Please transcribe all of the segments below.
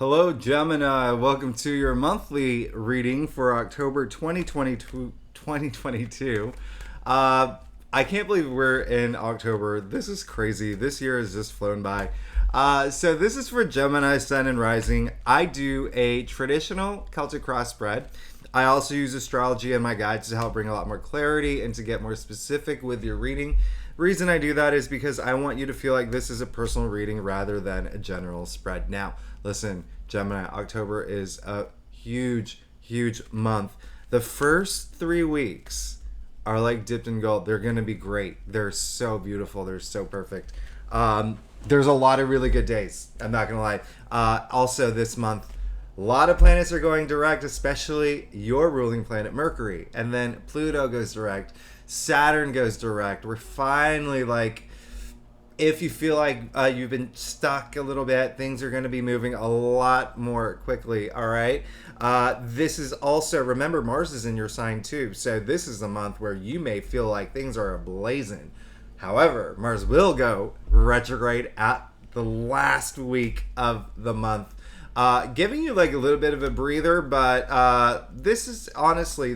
Hello, Gemini. Welcome to your monthly reading for October 2022. 2022. I can't believe we're in October. This is crazy. This year has just flown by. So this is for Gemini, Sun, and Rising. I do a traditional Celtic cross spread. I also use astrology in my guides to help bring a lot more clarity and to get more specific with your reading. Reason I do that is because I want you to feel like this is a personal reading rather than a general spread. Now, listen, Gemini, October is a huge, huge month. The first 3 weeks are like dipped in gold. They're going to be great. They're so beautiful. They're so perfect. There's a lot of really good days. I'm not going to lie. Also, this month, a lot of planets are going direct, especially your ruling planet, Mercury. And then Pluto goes direct. Saturn goes direct. We're finally if you feel like you've been stuck a little bit, things are going to be moving a lot more quickly, all right? This is also, remember, Mars is in your sign too, so this is a month where you may feel like things are ablazing. However, Mars will go retrograde at the last week of the month, giving you like a little bit of a breather, but this is honestly,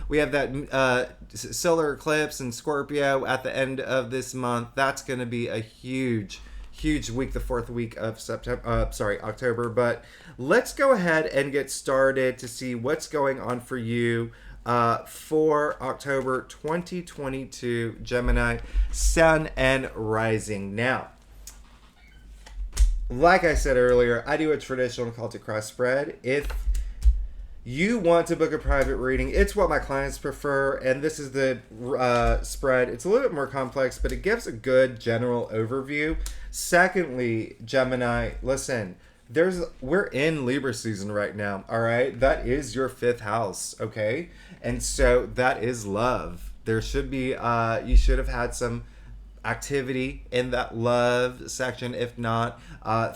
we have that solar eclipse in Scorpio at the end of this month. That's going to be a huge week, the fourth week of October. But let's go ahead and get started to see what's going on for you for October 2022, Gemini, Sun and Rising. Now, like I said earlier, I do a traditional Celtic cross spread. If you want to book a private reading, it's what my clients prefer, and this is the spread. It's a little bit more complex, but it gives a good general overview. Secondly, Gemini, listen, we're in Libra season right now, all right? That is your fifth house, okay? And so that is love. There should be, you should have had some activity in that love section. If not,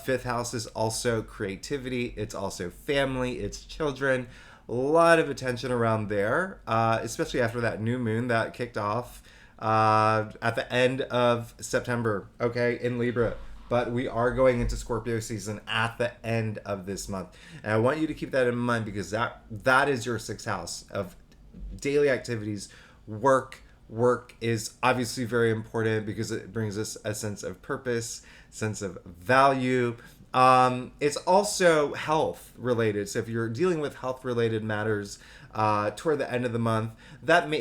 fifth house is also creativity. It's also family. It's children. A lot of attention around there, especially after that new moon that kicked off at the end of September, okay, in Libra. But we are going into Scorpio season at the end of this month. And I want you to keep that in mind because that is your sixth house of daily activities, work. Work is obviously very important because it brings us a sense of purpose, sense of value. It's also health related. So if you're dealing with health related matters toward the end of the month,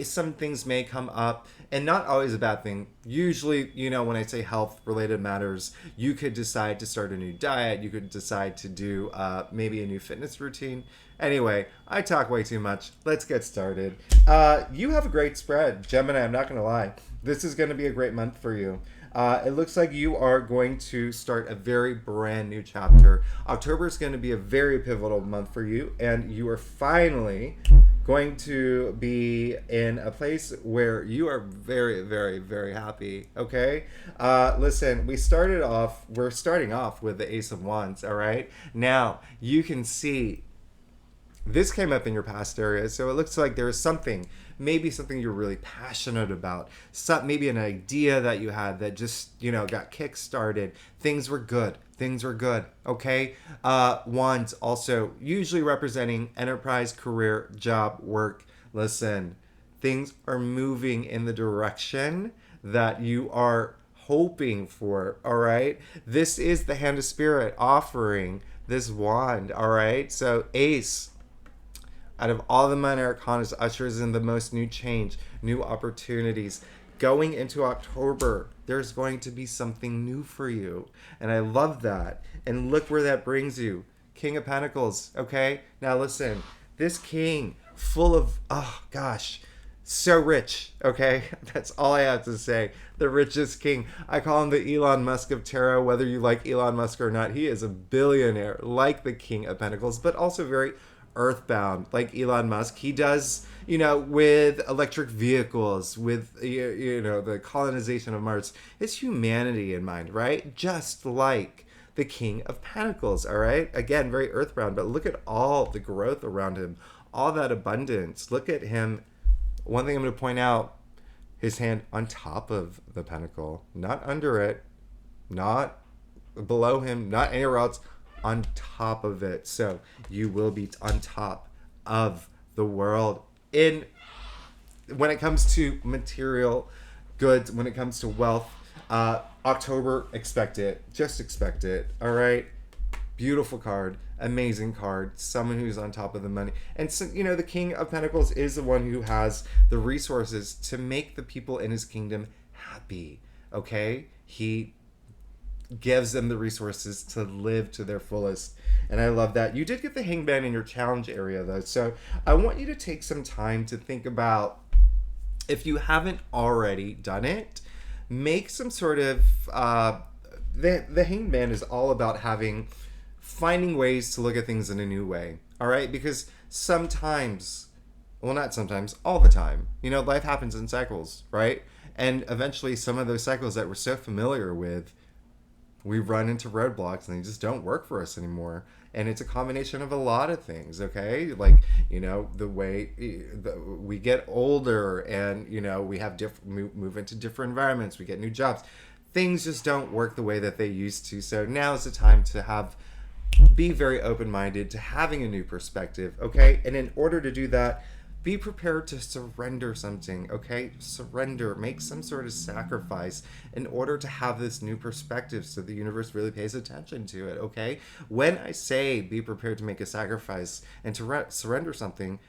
some things may come up, and not always a bad thing. Usually, when I say health related matters, you could decide to start a new diet. You could decide to do maybe a new fitness routine. Anyway, I talk way too much. Let's get started. You have a great spread, Gemini. I'm not going to lie. This is going to be a great month for you. It looks like you are going to start a very brand new chapter. October is going to be a very pivotal month for you, and you are finally going to be in a place where you are very, very, very happy, okay? Listen, we're starting off with the Ace of Wands, all right? Now, you can see this came up in your past area, so it looks like there is maybe something you're really passionate about, maybe an idea that you had that just, got kick-started. Things were good, okay? Wands also usually representing enterprise, career, job, work. Listen, things are moving in the direction that you are hoping for, all right? This is the hand of spirit offering this wand, all right? So Ace, out of all the minor arcanas, ushers in the most new change, new opportunities. Going into October, there's going to be something new for you. And I love that. And look where that brings you. King of Pentacles, okay? Now listen, this king, full of, oh gosh, so rich, okay? That's all I have to say. The richest king. I call him the Elon Musk of tarot, whether you like Elon Musk or not. He is a billionaire, like the King of Pentacles, but also very earthbound, like Elon Musk. He does, with electric vehicles, with, the colonization of Mars. It's humanity in mind, right? Just like the King of Pentacles, all right? Again, very earthbound, but look at all the growth around him, all that abundance. Look at him. One thing I'm going to point out, his hand on top of the pentacle, not under it, not below him, not anywhere else, on top of it. So you will be on top of the world in when it comes to material goods, when it comes to wealth. October, expect it. Just expect it. All right. Beautiful card, amazing card, someone who's on top of the money. And so, you know, the King of Pentacles is the one who has the resources to make the people in his kingdom happy. Okay? He gives them the resources to live to their fullest. And I love that. You did get the Hangman in your challenge area, though. So I want you to take some time to think about, if you haven't already done it, make some sort of... the Hangman is all about finding ways to look at things in a new way. All right? Because sometimes, well, not sometimes, all the time, you know, life happens in cycles, right? And eventually some of those cycles that we're so familiar with, we run into roadblocks and they just don't work for us anymore. And it's a combination of a lot of things, okay? Like, you know, the way we get older and, you know, we have move into different environments, we get new jobs. Things just don't work the way that they used to. So now is the time to be very open-minded to having a new perspective, okay? And in order to do that, be prepared to surrender something, okay? Surrender, make some sort of sacrifice in order to have this new perspective so the universe really pays attention to it, okay? When I say be prepared to make a sacrifice and to surrender something,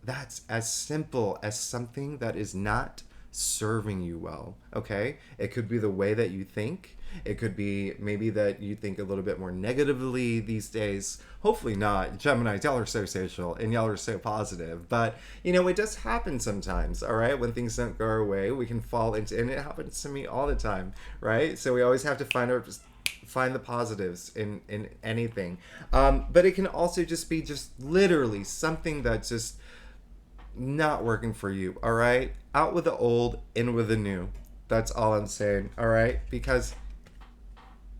that's as simple as something that is not serving you well, okay? It could be the way that you think. It could be maybe that you think a little bit more negatively these days. Hopefully not. Gemini, y'all are so social and y'all are so positive. But, you know, it does happen sometimes, all right? When things don't go our way, we can fall into, and it happens to me all the time, right? So we always have to find the positives in anything. But it can also just be literally something that's just not working for you, all right? Out with the old, in with the new. That's all I'm saying, all right? Because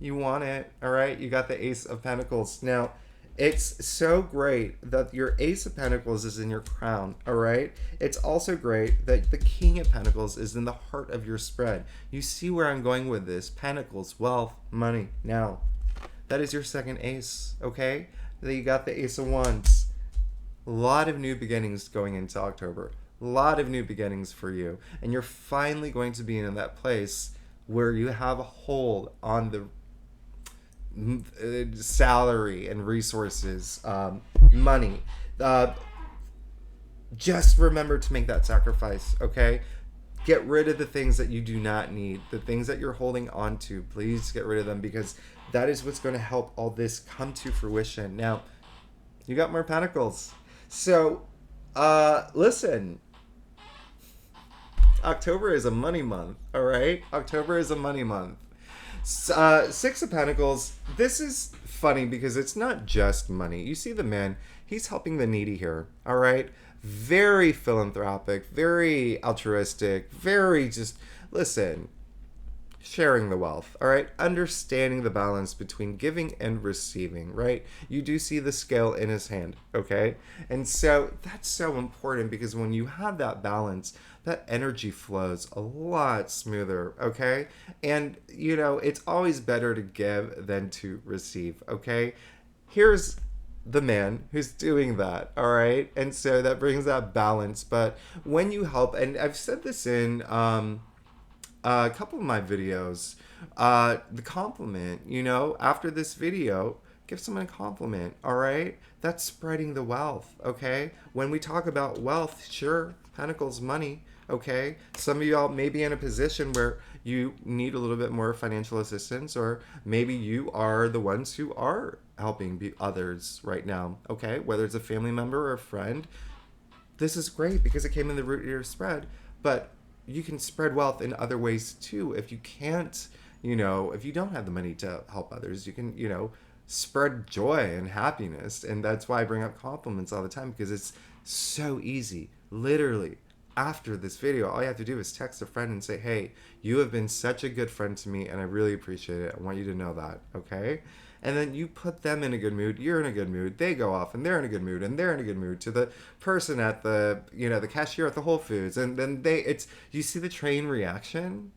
you want it, all right? You got the Ace of Pentacles. Now, it's so great that your Ace of Pentacles is in your crown, all right? It's also great that the King of Pentacles is in the heart of your spread. You see where I'm going with this. Pentacles, wealth, money. Now, that is your second ace, okay? Then you got the Ace of Wands. A lot of new beginnings going into October. A lot of new beginnings for you. And you're finally going to be in that place where you have a hold on the salary and resources, money. Just remember to make that sacrifice, okay? Get rid of the things that you do not need. The things that you're holding on to, please get rid of them, because that is what's going to help all this come to fruition. Now, you got more pentacles. So, listen. October is a money month, all right? October is a money month. Six of Pentacles, this is funny because it's not just money. You see the man, he's helping the needy here, all right? Very philanthropic, very altruistic, very listen, sharing the wealth, all right? Understanding the balance between giving and receiving, right? You do see the scale in his hand, okay? And so that's so important, because when you have that balance, that energy flows a lot smoother, okay? And, you know, it's always better to give than to receive, okay? Here's the man who's doing that, all right? And so that brings that balance. But when you help, and I've said this in a couple of my videos, the compliment, you know, after this video, give someone a compliment, all right? That's spreading the wealth, okay? When we talk about wealth, sure, Pentacles, money, okay? Some of y'all may be in a position where you need a little bit more financial assistance, or maybe you are the ones who are helping others right now, okay? Whether it's a family member or a friend, this is great because it came in the root of your spread. But you can spread wealth in other ways too. If you can't, you know, if you don't have the money to help others, you can, you know, spread joy and happiness. And that's why I bring up compliments all the time, because it's so easy. Literally, after this video, all you have to do is text a friend and say, hey, you have been such a good friend to me and I really appreciate it. I want you to know that, okay? And then you put them in a good mood, you're in a good mood, they go off and they're in a good mood and they're in a good mood, to the person at the, you know, the cashier at the Whole Foods, and then you see the train reaction?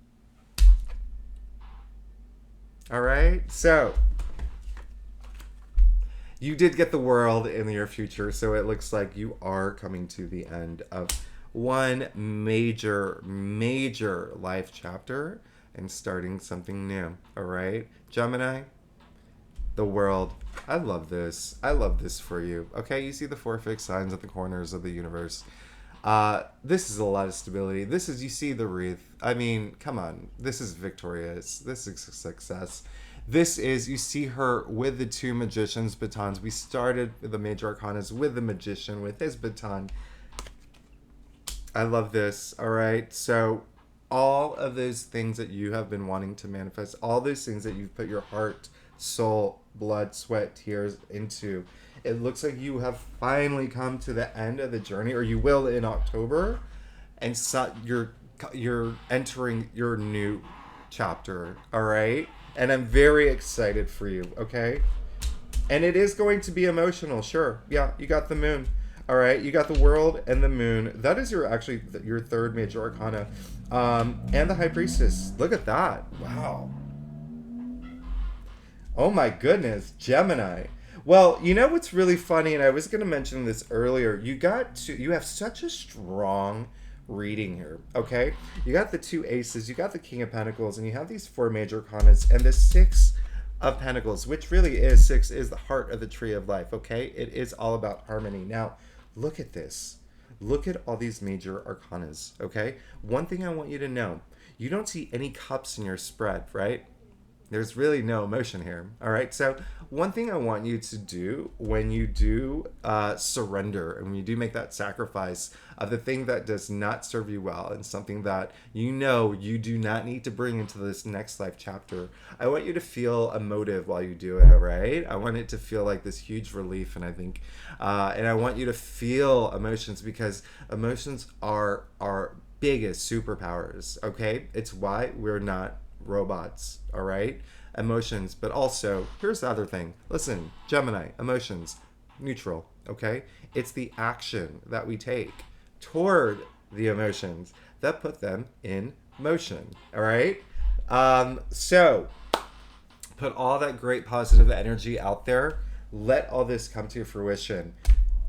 All right? So, you did get the world in your future, so it looks like you are coming to the end of one major, major life chapter and starting something new. All right, Gemini, the world. I love this. I love this for you. Okay, you see the four fixed signs at the corners of the universe. This is a lot of stability. This is, you see the wreath. I mean, come on. This is victorious. This is success. This is, you see her with the two magicians' batons. We started with the major arcanas with the magician with his baton. I love this. All right. So all of those things that you have been wanting to manifest, all those things that you've put your heart, soul, blood, sweat, tears into, it looks like you have finally come to the end of the journey, or you will in October, and so you're entering your new chapter. All right. And I'm very excited for you, okay? And it is going to be emotional, sure. Yeah, you got the moon. All right, you got the world and the moon. That is your third major arcana. And the high priestess. Look at that. Wow. Oh my goodness, Gemini. Well, you know what's really funny, and I was going to mention this earlier. You have such a strong reading here, okay? You got the two aces, you got the King of Pentacles, and you have these four major arcanas, and the Six of Pentacles, which really is, six is the heart of the tree of life, okay? It is all about harmony. Now, look at this. Look at all these major arcanas, okay? One thing I want you to know, you don't see any cups in your spread, right? There's really no emotion here, all right? So one thing I want you to do when you do surrender and when you do make that sacrifice of the thing that does not serve you well and something that you know you do not need to bring into this next life chapter, I want you to feel emotive while you do it, all right? I want it to feel like this huge relief, and I think, and I want you to feel emotions, because emotions are our biggest superpowers, okay? It's why we're not robots, all right? Emotions, but also, here's the other thing. Listen, Gemini, emotions, neutral, okay? It's the action that we take toward the emotions that put them in motion, all right? So, put all that great positive energy out there. Let all this come to fruition.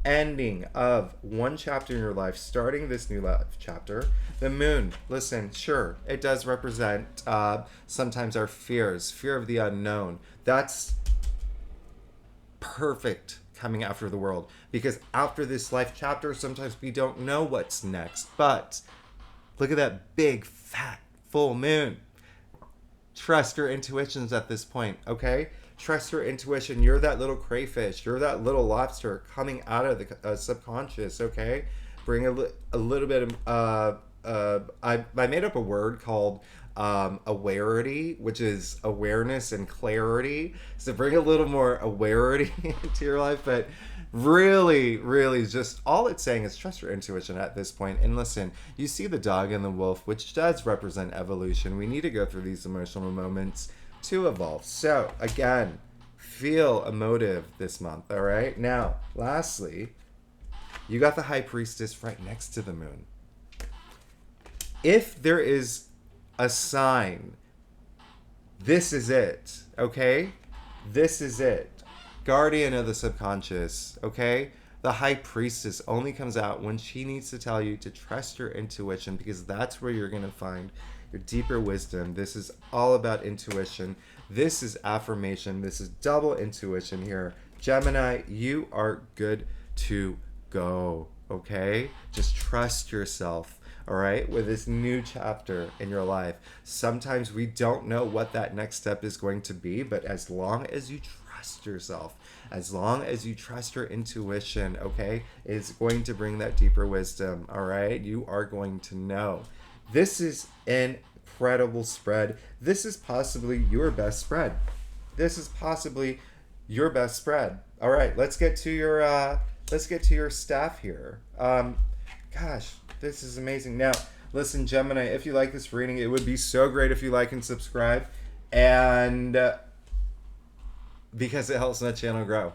Ending of one chapter in your life, starting this new life chapter. The moon, listen, sure, it does represent sometimes our fears, fear of the unknown. That's perfect coming after the world, because after this life chapter, sometimes we don't know what's next. But look at that big, fat, full moon. Trust your intuitions at this point, okay? Trust your intuition. You're that little crayfish. You're that little lobster coming out of the subconscious, okay? Bring a little bit of... I made up a word called awareness, which is awareness and clarity. So bring a little more awareness into your life. But really, really just all it's saying is trust your intuition at this point. And listen, you see the dog and the wolf, which does represent evolution. We need to go through these emotional moments to evolve. So again, feel emotive this month, all right? Now, lastly, you got the high priestess right next to the moon. If there is a sign, this is it, okay? This is it. Guardian of the subconscious, okay? The high priestess only comes out when she needs to tell you to trust your intuition, because that's where you're going to find your deeper wisdom. This is all about intuition. This is affirmation. This is double intuition here. Gemini, you are good to go, okay? Just trust yourself, all right? With this new chapter in your life. Sometimes we don't know what that next step is going to be, but as long as you trust yourself, as long as you trust your intuition, okay, it's going to bring that deeper wisdom, all right? You are going to know. This is an incredible spread. This is possibly your best spread. This is possibly your best spread. All right, let's get to your staff here. Gosh, this is amazing. Now, listen, Gemini, if you like this reading, it would be so great if you like and subscribe, and because it helps the channel grow.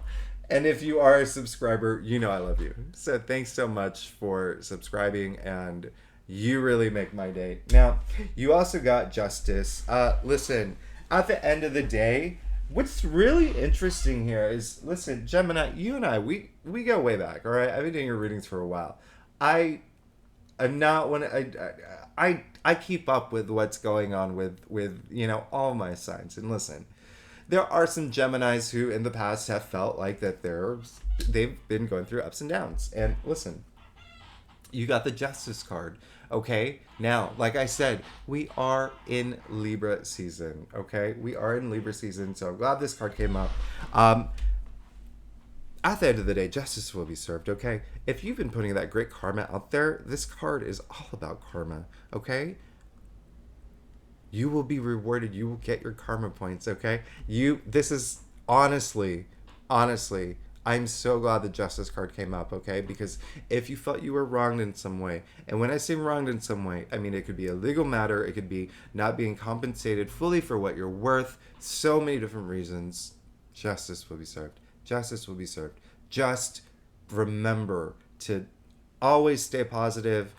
And if you are a subscriber, you know I love you. So thanks so much for subscribing, and you really make my day. Now, you also got Justice. Listen, at the end of the day, What's really interesting here is, listen, Gemini, you and I, we go way back, all right? I've been doing your readings for a while. I am not one. I keep up with what's going on with all my signs. And listen, there are some Geminis who in the past have felt like that they've been going through ups and downs. And listen, you got the Justice card. Okay, now, like I said, we are in Libra season. Okay, we are in Libra season, so I'm glad this card came up. At the end of the day, justice will be served. Okay, if you've been putting that great karma out there, this card is all about karma. Okay, you will be rewarded. You will get your karma points. Okay, this is honestly, I'm so glad the Justice card came up, okay? Because if you felt you were wronged in some way, and when I say wronged in some way, I mean it could be a legal matter, it could be not being compensated fully for what you're worth, so many different reasons, justice will be served. Justice will be served. Just remember to always stay positive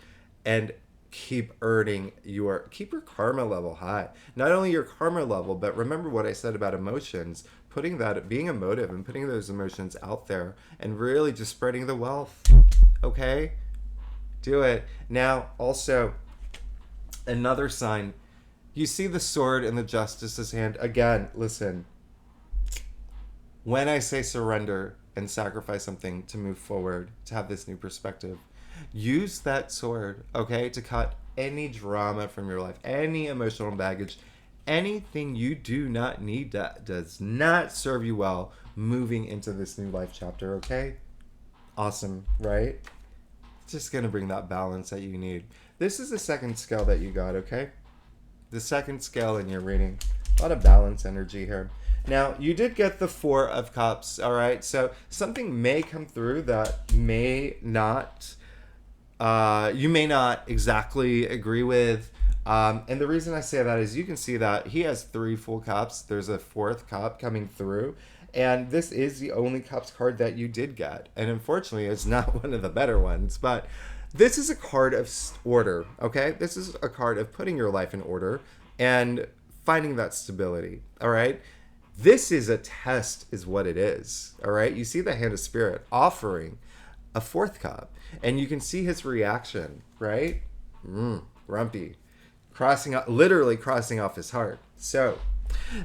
and keep keep your karma level high. Not only your karma level, but remember what I said about emotions, being emotive and putting those emotions out there and really just spreading the wealth. Okay, do it. Now also, another sign, you see the sword in the Justice's hand. Again, listen, when I say surrender and sacrifice something to move forward, to have this new perspective, use that sword, okay, to cut any drama from your life, any emotional baggage, anything you do not need that does not serve you well moving into this new life chapter, okay? Awesome, right? Just gonna bring that balance that you need. This is the second scale that you got, okay? The second scale in your reading. A lot of balance energy here. Now, you did get the Four of Cups, all right? So something may come through that may not, you may not exactly agree with. And the reason I say that is you can see that he has 3 full cups. There's a 4th cup coming through. And this is the only cups card that you did get. And unfortunately, it's not one of the better ones. But this is a card of order, okay? This is a card of putting your life in order and finding that stability, all right? This is a test is what it is, all right? You see the Hand of Spirit offering a 4th cup. And you can see his reaction, right? Grumpy. Literally crossing off his heart. So,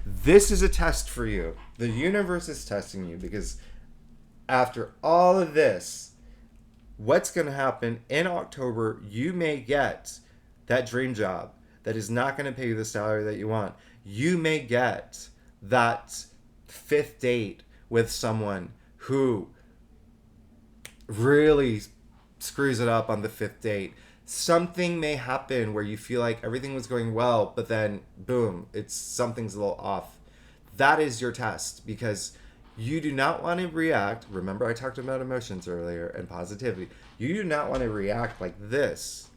this is a test for you. The universe is testing you because after all of this, what's going to happen in October, you may get that dream job that is not going to pay you the salary that you want. You may get that 5th date with someone who really screws it up on the 5th date. Something may happen where you feel like everything was going well, but then boom, something's a little off. That is your test because you do not want to react. Remember, I talked about emotions earlier and positivity. You do not want to react like this.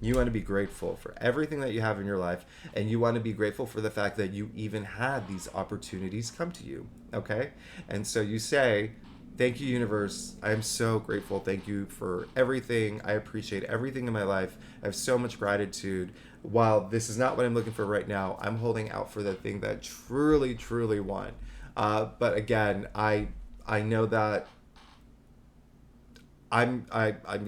You want to be grateful for everything that you have in your life, and you want to be grateful for the fact that you even had these opportunities come to you. Okay? And so you say, thank you, universe. I am so grateful. Thank you for everything. I appreciate everything in my life. I have so much gratitude. While this is not what I'm looking for right now, I'm holding out for the thing that truly, truly want. But again, I know that I'm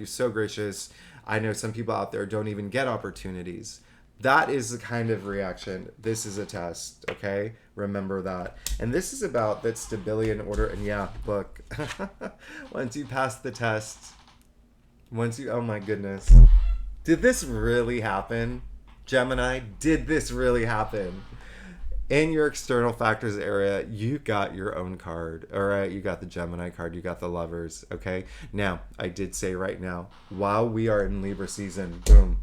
so gracious. I know some people out there don't even get opportunities. That is the kind of reaction. This is a test, okay? Remember that. And this is about that stability and order. And yeah, look, once you pass the test, oh my goodness. Did this really happen? Gemini, did this really happen? In your external factors area, you got your own card, all right? You got the Gemini card, you got the Lovers, okay? Now, I did say right now, while we are in Libra season, boom,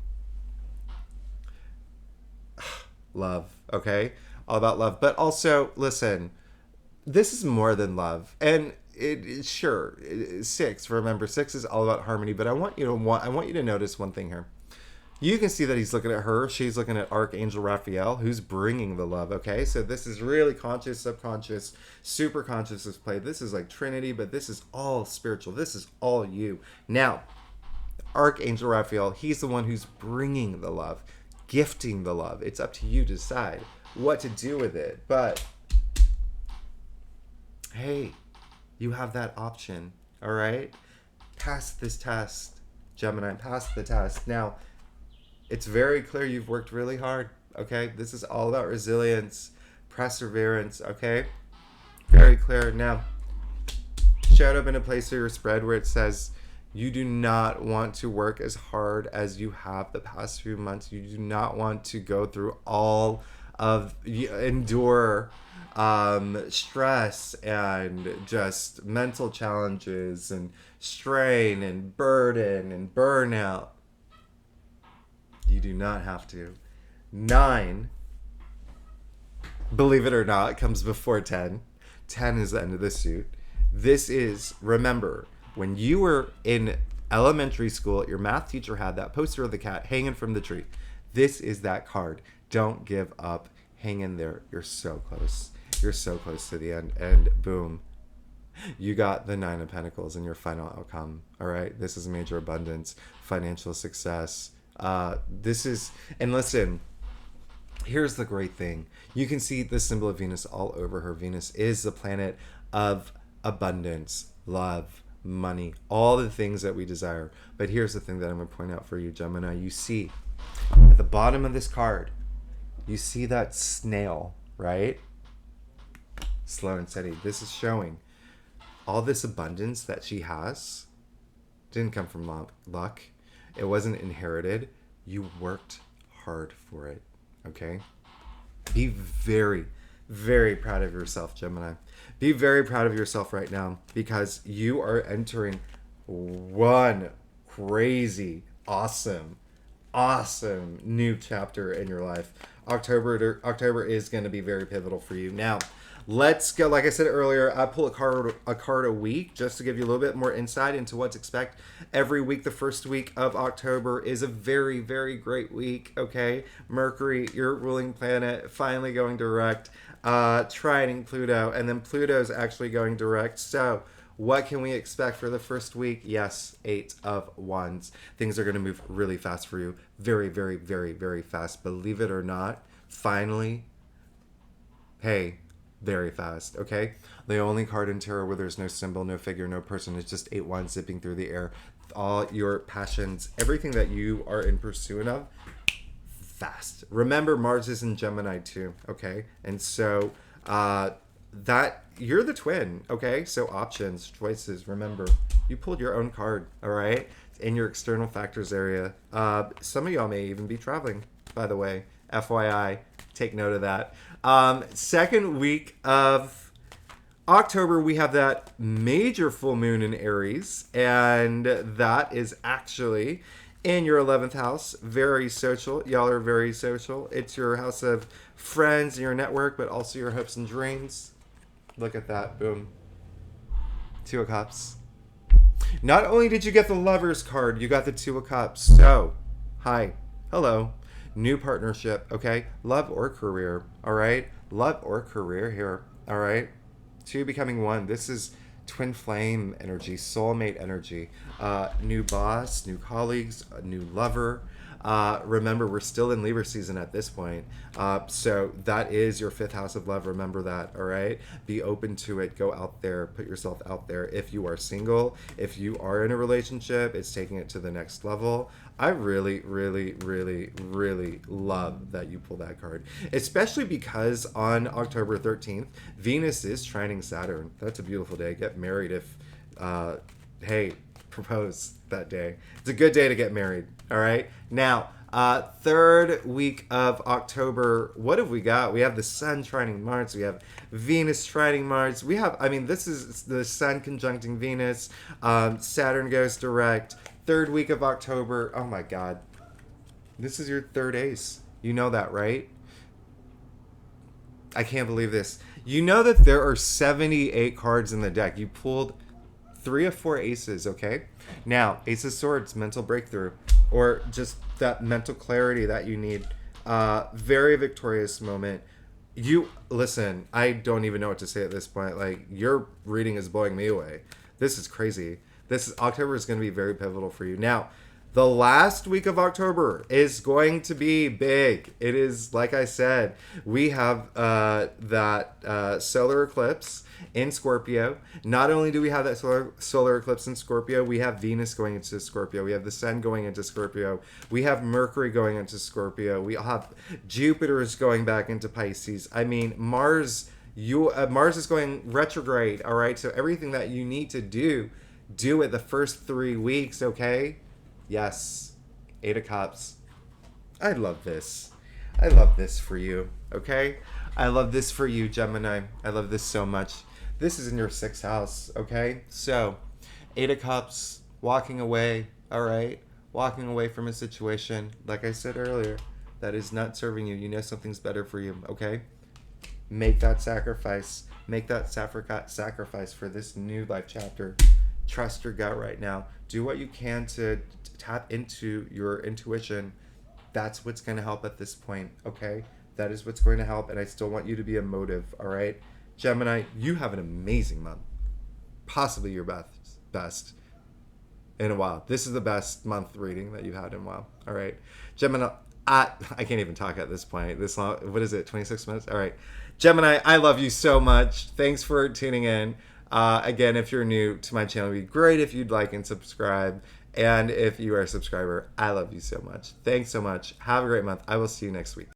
love, okay? All about love. But also, listen, this is more than love. And sure, 6, remember, 6 is all about harmony, but I want you to notice one thing here. You can see that he's looking at her. She's looking at Archangel Raphael, who's bringing the love, okay? So this is really conscious, subconscious, super conscious is played. This is like Trinity, but this is all spiritual. This is all you. Now, Archangel Raphael, he's the one who's bringing the love, gifting the love. It's up to you to decide what to do with it. But hey, you have that option. All right? Pass this test, Gemini. Pass the test. Now, it's very clear you've worked really hard. Okay? This is all about resilience, perseverance. Okay? Very clear. Now, showed up in a place of your spread where it says you do not want to work as hard as you have the past few months. You do not want to go through all of endure stress and just mental challenges and strain and burden and burnout. You do not have to. 9, believe it or not, comes before 10. 10 is the end of the suit. This is, remember, when you were in elementary school, your math teacher had that poster of the cat hanging from the tree. This is that card. Don't give up. Hang in there. You're so close. You're so close to the end. And boom, you got the 9 of Pentacles in your final outcome. All right. This is major abundance, financial success. This is, and listen, here's the great thing. You can see the symbol of Venus all over her. Venus is the planet of abundance, love, money, all the things that we desire. But here's the thing that I'm going to point out for you, Gemini. You see at the bottom of this card, you see that snail, right? Slow and steady. This is showing all this abundance that she has didn't come from luck. It wasn't inherited. You worked hard for it. Okay? Be very, very proud of yourself, Gemini. Be very proud of yourself right now because you are entering one crazy, awesome new chapter in your life. October is going to be very pivotal for you. Now, let's go. Like I said earlier, I pull a card a week just to give you a little bit more insight into what to expect every week. The first week of October is a very, very great week. Okay, Mercury, your ruling planet, finally going direct, trining Pluto, and then Pluto's actually going direct. So what can we expect for the first week? Yes, 8 of Wands. Things are going to move really fast for you. Very, very, very, very fast. Believe it or not, finally, hey, very fast, okay? The only card in tarot where there's no symbol, no figure, no person, it's just 8 wands zipping through the air. All your passions, everything that you are in pursuit of, fast. Remember, Mars is in Gemini too, okay? And so that you're the twin, okay? So options, choices, remember, you pulled your own card, all right? In your external factors area. Some of y'all may even be traveling, by the way. FYI, take note of that. Second week of October, we have that major full moon in Aries, and that is actually in your 11th house. Very social. Y'all are very social. It's your house of friends, your network, but also your hopes and dreams. Look at that. Boom. 2 of Cups. Not only did you get the Lovers card, you got the 2 of Cups. So, hi. Hello. New partnership, okay? Love or career, all right? Love or career here, all right? 2 becoming 1. This is twin flame energy, soulmate energy. New boss, new colleagues, a new lover. Remember, we're still in Libra season at this point. So that is your 5th house of love. Remember that, all right? Be open to it. Go out there. Put yourself out there. If you are single, if you are in a relationship, it's taking it to the next level. I really, really, really, really love that you pull that card. Especially because on October 13th, Venus is trining Saturn. That's a beautiful day. Get married if, hey, propose that day. It's a good day to get married. All right. Now, third week of October, what have we got? We have the Sun trining Mars. We have Venus trining Mars. We have, this is the Sun conjuncting Venus. Saturn goes direct. Third week of October. Oh my God. This is your third ace. You know that, right? I can't believe this. You know that there are 78 cards in the deck. You pulled 3 of 4 aces, okay? Now, Ace of Swords, mental breakthrough, or just that mental clarity that you need. Very victorious moment. Listen, I don't even know what to say at this point. Like, your reading is blowing me away. This is crazy. October is going to be very pivotal for you. Now, The last week of October is going to be big. It is, like I said, we have that solar eclipse in Scorpio. Not only do we have that solar eclipse in Scorpio, we have Venus going into Scorpio. We have the Sun going into Scorpio. We have Mercury going into Scorpio. We have Jupiter is going back into Pisces. I mean, Mars is going retrograde. All right, so everything that you need to do it the first 3 weeks. Okay. Yes, 8 of Cups. I love this. I love this for you, okay? I love this for you, Gemini. I love this so much. This is in your 6th house, okay? So, 8 of Cups, walking away, all right? Walking away from a situation, like I said earlier, that is not serving you. You know something's better for you, okay? Make that sacrifice. Make that sacrifice for this new life chapter. Trust your gut right now. Do what you can to tap into your intuition. That's what's going to help at this point, okay? That is what's going to help, and I still want you to be emotive, all right? Gemini, you have an amazing month. Possibly your best in a while. This is the best month reading that you've had in a while, all right? Gemini, I can't even talk at this point. This long, what is it, 26 minutes? All right. Gemini, I love you so much. Thanks for tuning in. Again, if you're new to my channel, it'd be great if you'd like and subscribe. And if you are a subscriber, I love you so much. Thanks so much. Have a great month. I will see you next week.